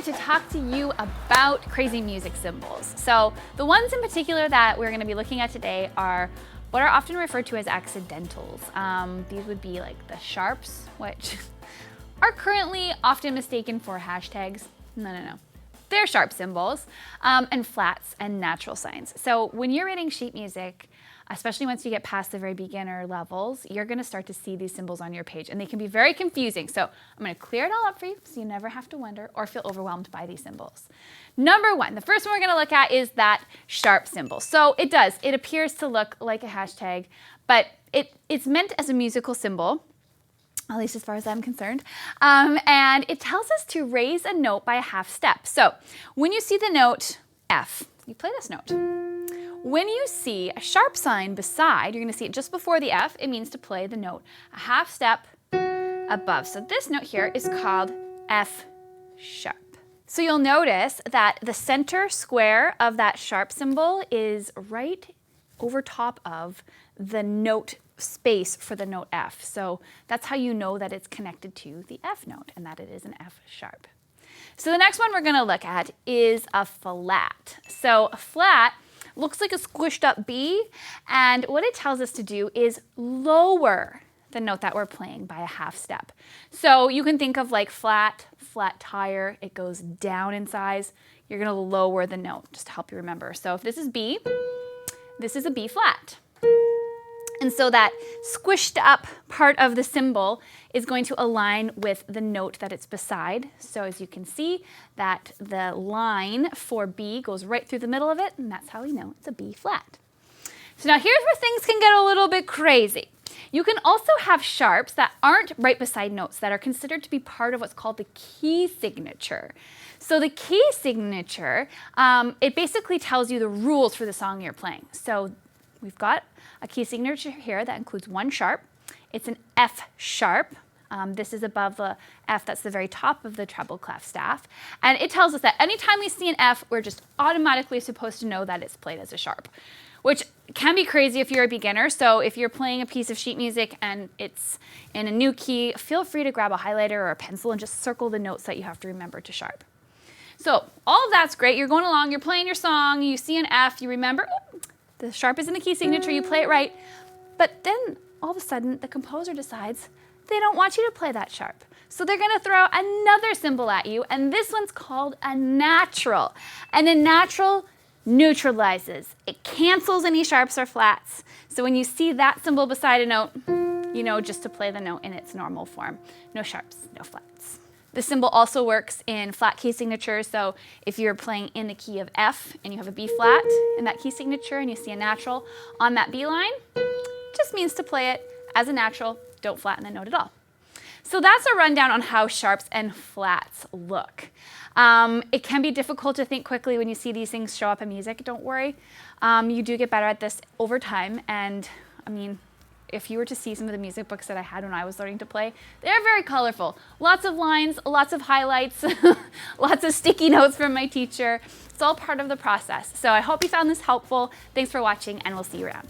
to talk to you about crazy music symbols. So the ones in particular that we're going to be looking at today are what are often referred to as accidentals. These would be like the sharps, which are currently often mistaken for hashtags. No. They're sharp symbols, and flats and natural signs. So when you're reading sheet music, especially once you get past the very beginner levels, you're gonna start to see these symbols on your page, and they can be very confusing. So I'm gonna clear it all up for you so you never have to wonder or feel overwhelmed by these symbols. Number one, the first one we're gonna look at is that sharp symbol. So it appears to look like a hashtag, but it's meant as a musical symbol, at least as far as I'm concerned. And it tells us to raise a note by a half step. So when you see the note F, you play this note. When you see a sharp sign beside, you're gonna see it just before the F, it means to play the note a half step above. So this note here is called F sharp. So you'll notice that the center square of that sharp symbol is right over top of the note space for the note F. So that's how you know that it's connected to the F note and that it is an F sharp. So the next one we're gonna look at is a flat. So a flat looks like a squished up B, and what it tells us to do is lower the note that we're playing by a half step. So you can think of like flat tire, it goes down in size. You're gonna lower the note just to help you remember. So if this is B, this is a B flat. And so that squished up part of the symbol is going to align with the note that it's beside. So as you can see, that the line for B goes right through the middle of it, and that's how we know it's a B flat. So now here's where things can get a little bit crazy. You can also have sharps that aren't right beside notes that are considered to be part of what's called the key signature. So the key signature, it basically tells you the rules for the song you're playing. So we've got a key signature here that includes one sharp. It's an F sharp. This is above the F, that's the very top of the treble clef staff. And it tells us that anytime we see an F, we're just automatically supposed to know that it's played as a sharp, which can be crazy if you're a beginner. So if you're playing a piece of sheet music and it's in a new key, feel free to grab a highlighter or a pencil and just circle the notes that you have to remember to sharp. So all of that's great. You're going along, you're playing your song, you see an F, you remember, oh, the sharp is in the key signature, you play it right. But then all of a sudden the composer decides they don't want you to play that sharp. So they're gonna throw another symbol at you, and this one's called a natural. And a natural neutralizes. It cancels any sharps or flats. So when you see that symbol beside a note, you know just to play the note in its normal form. No sharps, no flats. The symbol also works in flat key signatures. So if you're playing in the key of F and you have a B flat in that key signature and you see a natural on that B line, just means to play it as a natural, don't flatten the note at all. So that's a rundown on how sharps and flats look. It can be difficult to think quickly when you see these things show up in music. Don't worry, you do get better at this over time. And I mean, if you were to see some of the music books that I had when I was learning to play, they're very colorful. Lots of lines, lots of highlights, lots of sticky notes from my teacher. It's all part of the process. So I hope you found this helpful. Thanks for watching, and we'll see you around.